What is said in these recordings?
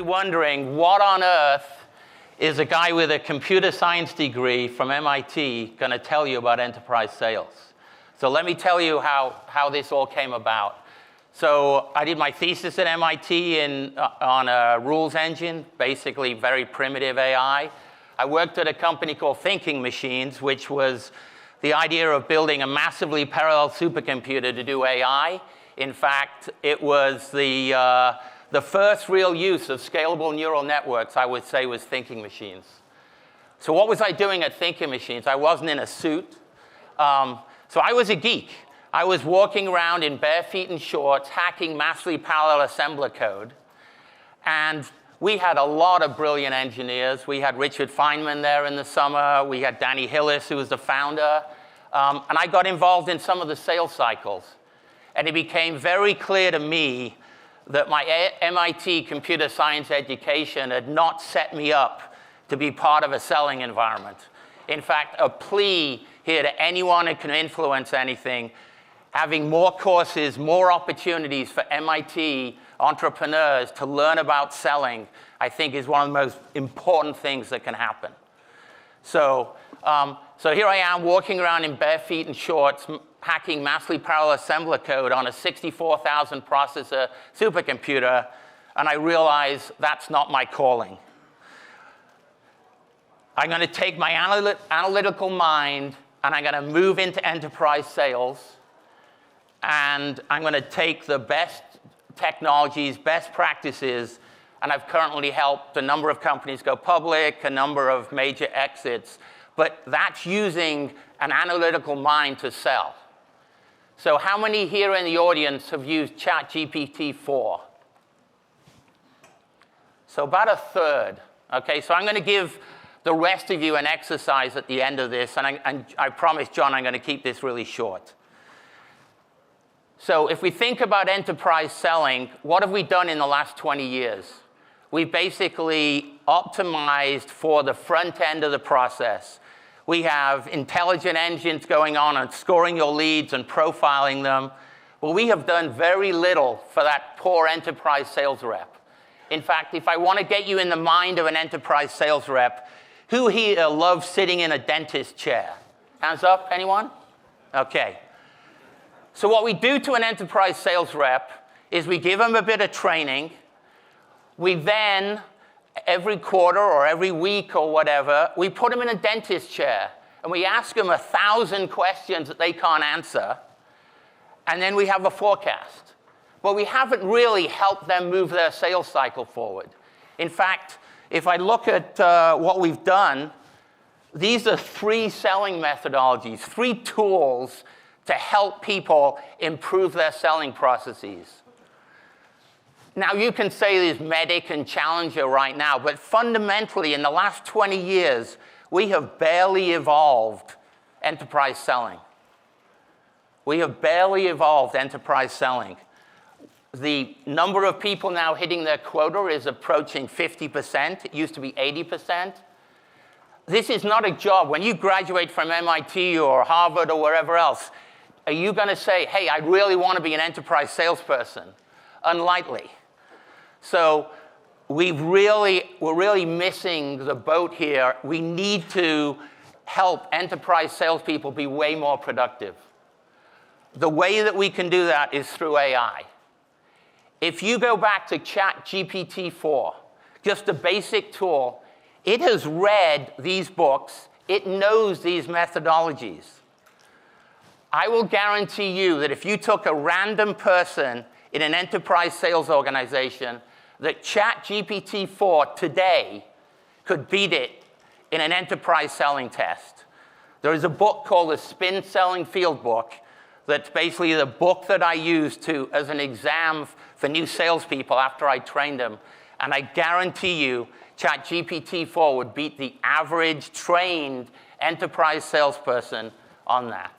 probably wondering, what on earth is a guy with a computer science degree from MIT going to tell you about enterprise sales? So let me tell you how this all came about. So I did my thesis at MIT on a rules engine, basically very primitive AI. I worked at a company called Thinking Machines, which was the idea of building a massively parallel supercomputer to do AI. In fact, it was the first real use of scalable neural networks, I would say, was Thinking Machines. So what was I doing at Thinking Machines? I wasn't in a suit. So I was a geek. I was walking around in bare feet and shorts, hacking massively parallel assembler code. And we had a lot of brilliant engineers. We had Richard Feynman there in the summer. We had Danny Hillis, who was the founder. And I got involved in some of the sales cycles. And it became very clear to me that my MIT computer science education had not set me up to be part of a selling environment. In fact, a plea here to anyone who can influence anything, having more courses, more opportunities for MIT entrepreneurs to learn about selling, I think is one of the most important things that can happen. So here I am walking around in bare feet and shorts, hacking massively parallel assembler code on a 64,000 processor supercomputer, and I realize that's not my calling. I'm going to take my analytical mind and I'm going to move into enterprise sales, and I'm going to take the best technologies, best practices, and I've currently helped a number of companies go public, a number of major exits, but that's using an analytical mind to sell. So how many here in the audience have used ChatGPT 4? So about a third. Okay, so I'm going to give the rest of you an exercise at the end of this, and I promise, John, I'm going to keep this really short. So if we think about enterprise selling, what have we done in the last 20 years? We've basically optimized for the front end of the process. We have intelligent engines going on and scoring your leads and profiling them. Well, we have done very little for that poor enterprise sales rep. In fact, if I want to get you in the mind of an enterprise sales rep, who here loves sitting in a dentist chair? Hands up, anyone? Okay. So what we do to an enterprise sales rep is we give them a bit of training. We then, every quarter or every week or whatever, we put them in a dentist chair and we ask them 1,000 questions that they can't answer, and then we have a forecast. But we haven't really helped them move their sales cycle forward. In fact, if I look at what we've done, these are 3 selling methodologies, 3 tools to help people improve their selling processes. Now, you can say there's Medic and Challenger right now, but fundamentally, in the last 20 years, we have barely evolved enterprise selling. We have barely evolved enterprise selling. The number of people now hitting their quota is approaching 50%. It used to be 80%. This is not a job. When you graduate from MIT or Harvard or wherever else, are you going to say, hey, I really want to be an enterprise salesperson? Unlikely. So we're really missing the boat here. We need to help enterprise salespeople be way more productive. The way that we can do that is through AI. If you go back to ChatGPT 4, just a basic tool, it has read these books. It knows these methodologies. I will guarantee you that if you took a random person in an enterprise sales organization, that ChatGPT 4 today could beat it in an enterprise selling test. There is a book called the Spin Selling Field Book that's basically the book that I use as an exam for new salespeople after I trained them. And I guarantee you, ChatGPT 4 would beat the average trained enterprise salesperson on that.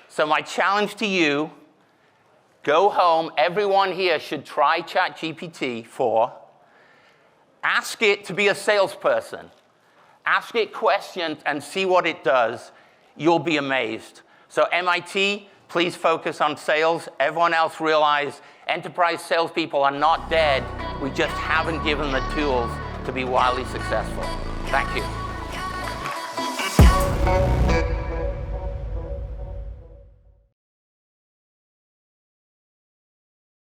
So my challenge to you, go home. Everyone here should try ChatGPT 4. Ask it to be a salesperson. Ask it questions and see what it does. You'll be amazed. So MIT, please focus on sales. Everyone else realize enterprise salespeople are not dead. We just haven't given the tools to be wildly successful. Thank you.